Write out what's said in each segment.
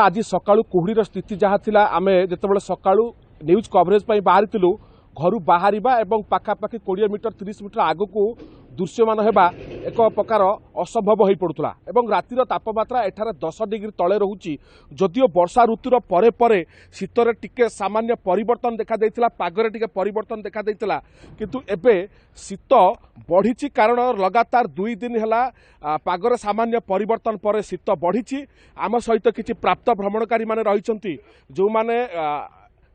आज सकाळू कुहुड़ीर स्थिति जहाँ थिला आमे जेतेबेले सकाळू न्यूज कवरेज पई बाहरिथिलु घर बाहरिबा एवं पाखापाखि 20 मीटर 30 मीटर आगकू दृश्यमान हेबा एक प्रकार असंभव हो पड़ुला एवं रातिर तापमात्रा एठारे 10 डिग्री तले रहुची जदियो वर्षा ऋतुर परे परे शीतर टिके सामान्य परिवर्तन देखा देइतिला पागरे टिके परिवर्तन देखा देइतिला किंतु एबे शीत बढ़ी कारण लगातार 2 दिन हैला पागरे सामान्य परिवर्तन पर शीत बढ़ी आम सहित किछि प्राप्त भ्रमणकारी माने रहिसंती जो माने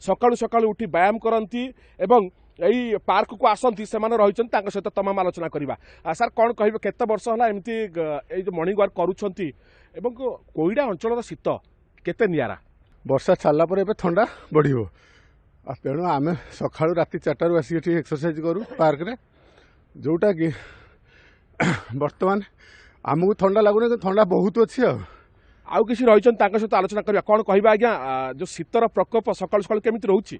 सकाळू सकाळू उठी व्यायाम करती एवं यही पार्क को आसती से रही सहित तमाम आलोचना करवा सार कौन कहे केते वर्ष है एमती जो मॉर्निंग वॉक करुँच कोईडा अंचल शीत केते नियारा वर्षा छाला पर एबे ठंडा बढ़िबो तेणु आम सका राति 4 आसिक एक्सरसाइज करूँ पार्क रे जोटा कि बर्तमान आमको ठंडा लगुन ठंडा बहुत अच्छी आउ किसी रही सहित आलोचना करवा कौन कह आज्ञा जो शीतर प्रकोप सकाळु सकाळु केमिति रहउछि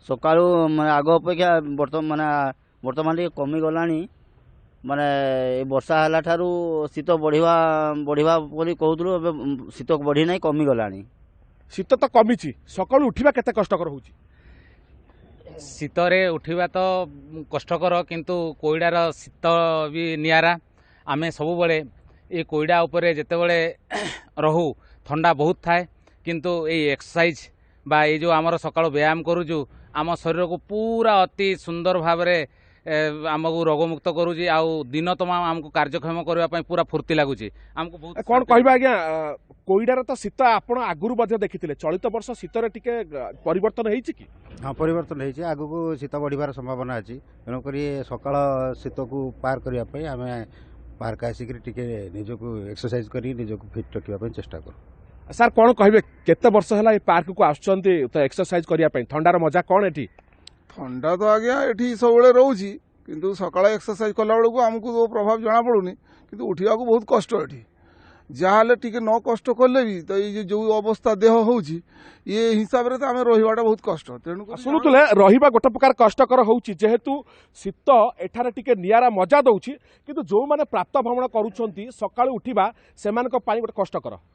सकाळु आग अपेक्षा बर्तमान टे कमी गलानी माने वर्षा हला ठारू शीत बढ़िवा बढ़िवा बोली कहउतलु एबे शीत बढ़ी नाही कमी गलानी शीत तो कमी सकाळु उठिबा केते कष्टकर होउछि शीतरे उठिबा तो कष्टकर किंतु कोईडार शीत भी नियारा आमे सब बळे ये कोईडा उपरे जेतेबेले रहू ठंडा बहुत थाए किंतु ये एक्सरसाइज बा ये जो आमर सकाळु व्यायाम करूजु आम शरीर को पूरा अति सुंदर भाव आमको रोगमुक्त करुँच आउ दिन तमाम आमको कार्यक्षम करने पूरा फुर्ती लगुच आमको बहुत कौन कह आज्ञा कोईडार तो शीत आपण आगुरी देखी चलित वर्ष शीतर टिके परिवर्तन होती कि हाँ परिवर्तन होती आगू शीत बढ़िबार संभावना अच्छी तेणुक सकाळ शीत को पार करने आम पार्क आसिक निजको एक्सरसाइज कर निजको फिट रखापी चेष्टा करूँ सार कौन कहे केते वर्ष है ये पार्क को आसुचंती तो एक्सरसाइज करने ठंडार मजा कौन एठी ठंडा तो आज्ञा ये सब रोचे किंतु सकाळ एक्सरसाइज कला बेलू आमको तो प्रभाव जना पड़ूनी किंतु उठा बहुत कष्ट ये जहाँ टिके न कष्ट कले भी तो ये जो अवस्था देह होउची ये हिसाब से आम रहीबाटा बहुत कष्ट तेणु शुणुले रहीबा गोटे प्रकार कष्टकर होउची जेहेतु शीत एठारे टिके नियारा मजा दउची किंतु जो माने प्राप्त भ्रमण करूछंती सकाळू उठिबा सेमानक पाई गोटे कष्टकर